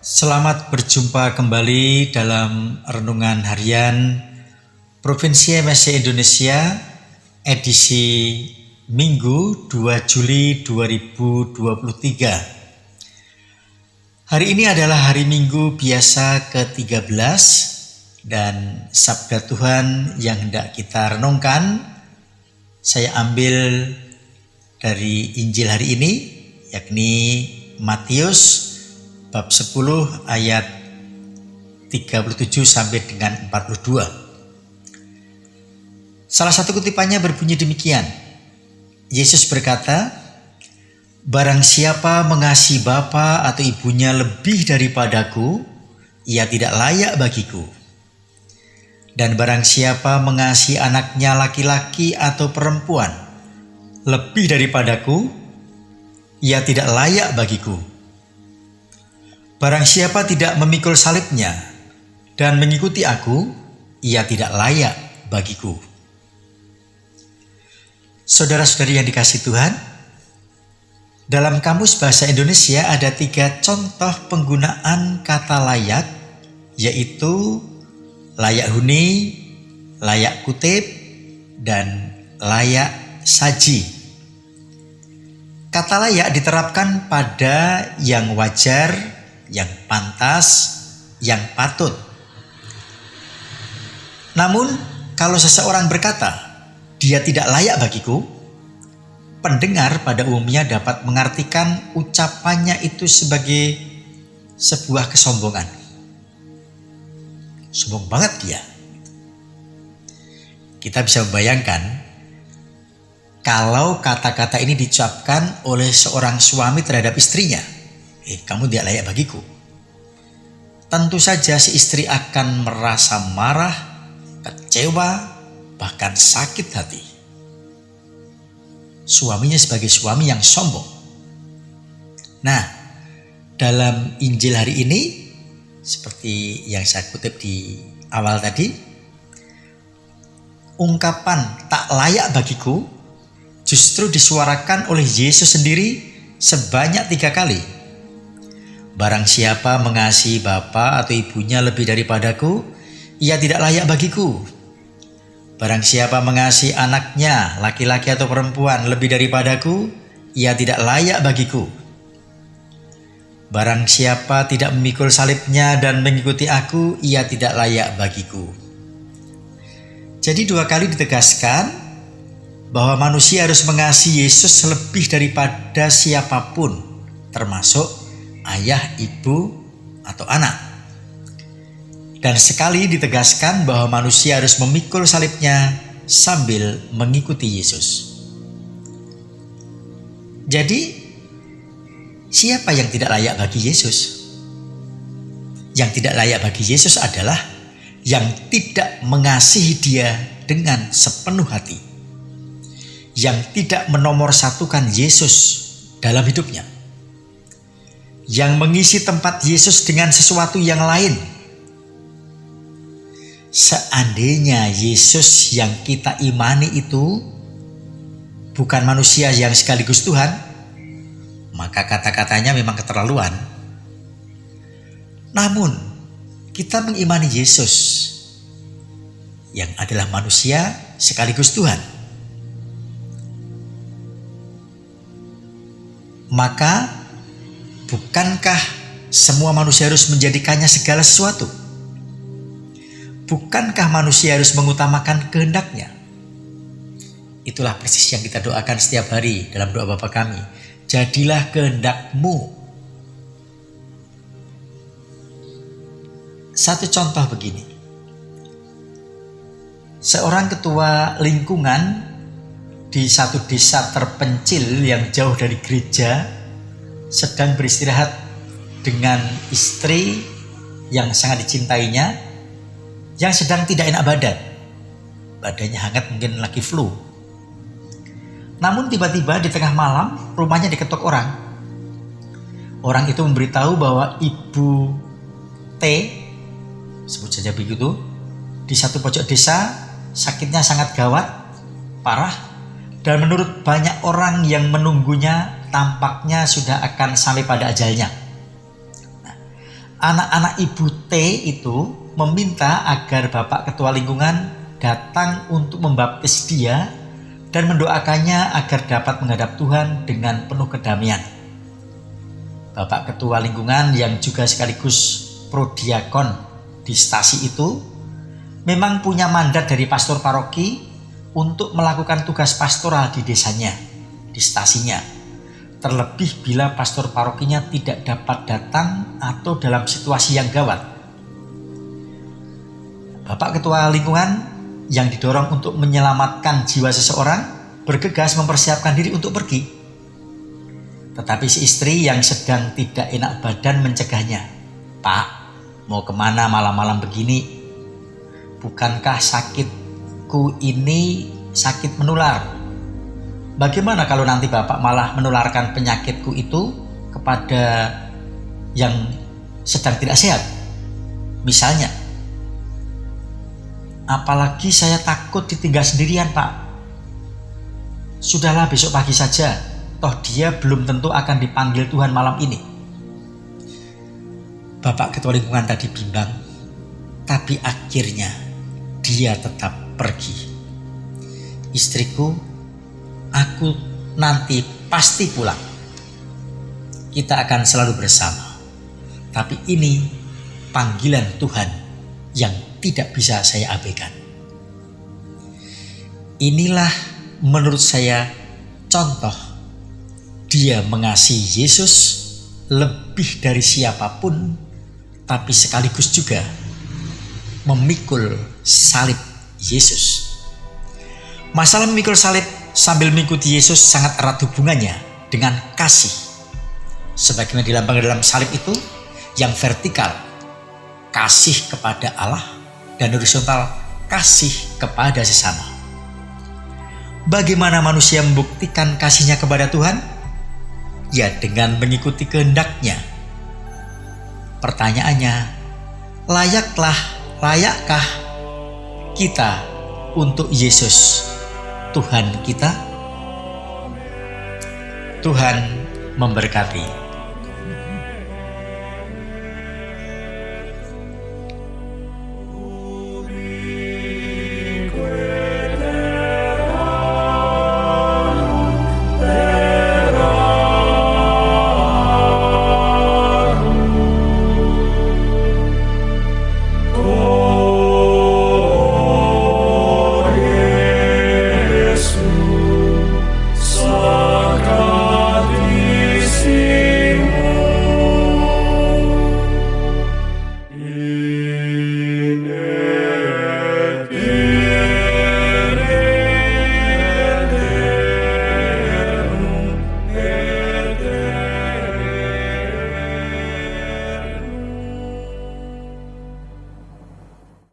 Selamat berjumpa kembali dalam Renungan Harian Provinsi MSC Indonesia edisi Minggu 2 Juli 2023. Hari ini adalah hari Minggu biasa ke-13 dan Sabda Tuhan yang hendak kita renungkan saya ambil dari Injil hari ini, yakni Matius bab 10 ayat 37 sampai dengan 42. Salah satu kutipannya berbunyi demikian. Yesus berkata, "Barang siapa mengasihi bapa atau ibunya lebih daripadaku, ia tidak layak bagiku. Dan barang siapa mengasihi anaknya laki-laki atau perempuan lebih daripadaku, ia tidak layak bagiku. Barang siapa tidak memikul salibnya dan mengikuti aku, ia tidak layak bagiku." Saudara-saudari yang dikasihi Tuhan, dalam Kamus Bahasa Indonesia ada 3 contoh penggunaan kata layak, yaitu layak huni, layak kutip, dan layak saji. Kata layak diterapkan pada yang wajar, yang pantas, yang patut. Namun, kalau seseorang berkata, "Dia tidak layak bagiku," pendengar pada umumnya dapat mengartikan ucapannya itu sebagai sebuah kesombongan. Sombong banget dia. Kita bisa membayangkan kalau kata-kata ini diucapkan oleh seorang suami terhadap istrinya. "Kamu tidak layak bagiku." Tentu saja si istri akan merasa marah, kecewa, bahkan sakit hati. Suaminya sebagai suami yang sombong. Nah, dalam Injil hari ini, seperti yang saya kutip di awal tadi, ungkapan "tak layak bagiku" justru disuarakan oleh Yesus sendiri sebanyak 3 kali. Barang siapa mengasihi bapa atau ibunya lebih daripadaku, ia tidak layak bagiku. Barang siapa mengasihi anaknya, laki-laki atau perempuan, lebih daripadaku, ia tidak layak bagiku. Barang siapa tidak memikul salibnya dan mengikuti aku, ia tidak layak bagiku. Jadi 2 kali ditegaskan bahwa manusia harus mengasihi Yesus lebih daripada siapapun, termasuk ayah, ibu, atau anak. Dan sekali ditegaskan bahwa manusia harus memikul salibnya sambil mengikuti Yesus. Jadi, siapa yang tidak layak bagi Yesus? Yang tidak layak bagi Yesus adalah yang tidak mengasihi Dia dengan sepenuh hati, yang tidak menomorsatukan Yesus dalam hidupnya, yang mengisi tempat Yesus dengan sesuatu yang lain. Seandainya Yesus yang kita imani itu bukan manusia yang sekaligus Tuhan, maka kata-katanya memang keterlaluan. Namun, kita mengimani Yesus yang adalah manusia sekaligus Tuhan. Maka, bukankah semua manusia harus menjadikannya segala sesuatu? Bukankah manusia harus mengutamakan kehendaknya? Itulah persis yang kita doakan setiap hari dalam doa Bapa kami. Jadilah kehendak-Mu. Satu contoh begini. Seorang ketua lingkungan di satu desa terpencil yang jauh dari gereja sedang beristirahat dengan istri yang sangat dicintainya, yang sedang tidak enak badan. Badannya hangat, mungkin lagi flu. Namun tiba-tiba di tengah malam rumahnya diketuk orang. Orang itu memberitahu bahwa Ibu T, sebut saja begitu, di satu pojok desa sakitnya sangat gawat, parah, dan menurut banyak orang yang menunggunya tampaknya sudah akan sampai pada ajalnya. anak-anak Ibu T itu meminta agar Bapak Ketua Lingkungan datang untuk membaptis dia dan mendoakannya agar dapat menghadap Tuhan dengan penuh kedamaian. Bapak Ketua Lingkungan yang juga sekaligus prodiakon di stasi itu memang punya mandat dari pastor paroki untuk melakukan tugas pastoral di desanya, di stasinya. Terlebih bila pastor parokinya tidak dapat datang atau dalam situasi yang gawat. Bapak Ketua Lingkungan yang didorong untuk menyelamatkan jiwa seseorang bergegas mempersiapkan diri untuk pergi. Tetapi si istri yang sedang tidak enak badan mencegahnya. "Pak, mau kemana malam-malam begini? Bukankah sakitku ini sakit menular? Bagaimana kalau nanti Bapak malah menularkan penyakitku itu kepada yang sedang tidak sehat? Misalnya, apalagi saya takut ditinggal sendirian, Pak. Sudahlah besok pagi saja, toh dia belum tentu akan dipanggil Tuhan malam ini." Bapak Ketua Lingkungan tadi bimbang, tapi akhirnya dia tetap pergi. "Istriku, aku nanti pasti pulang. Kita akan selalu bersama. Tapi ini panggilan Tuhan yang tidak bisa saya abaikan." Inilah menurut saya contoh dia mengasihi Yesus lebih dari siapapun, tapi sekaligus juga memikul salib Yesus. Masalah memikul salib sambil mengikuti Yesus sangat erat hubungannya dengan kasih. Sebagaimana dilambangkan dalam salib itu, yang vertikal kasih kepada Allah dan horizontal kasih kepada sesama. Bagaimana manusia membuktikan kasihnya kepada Tuhan? Ya, dengan mengikuti kehendak-Nya. Pertanyaannya, layakkah kita untuk Yesus Tuhan kita? Tuhan memberkati.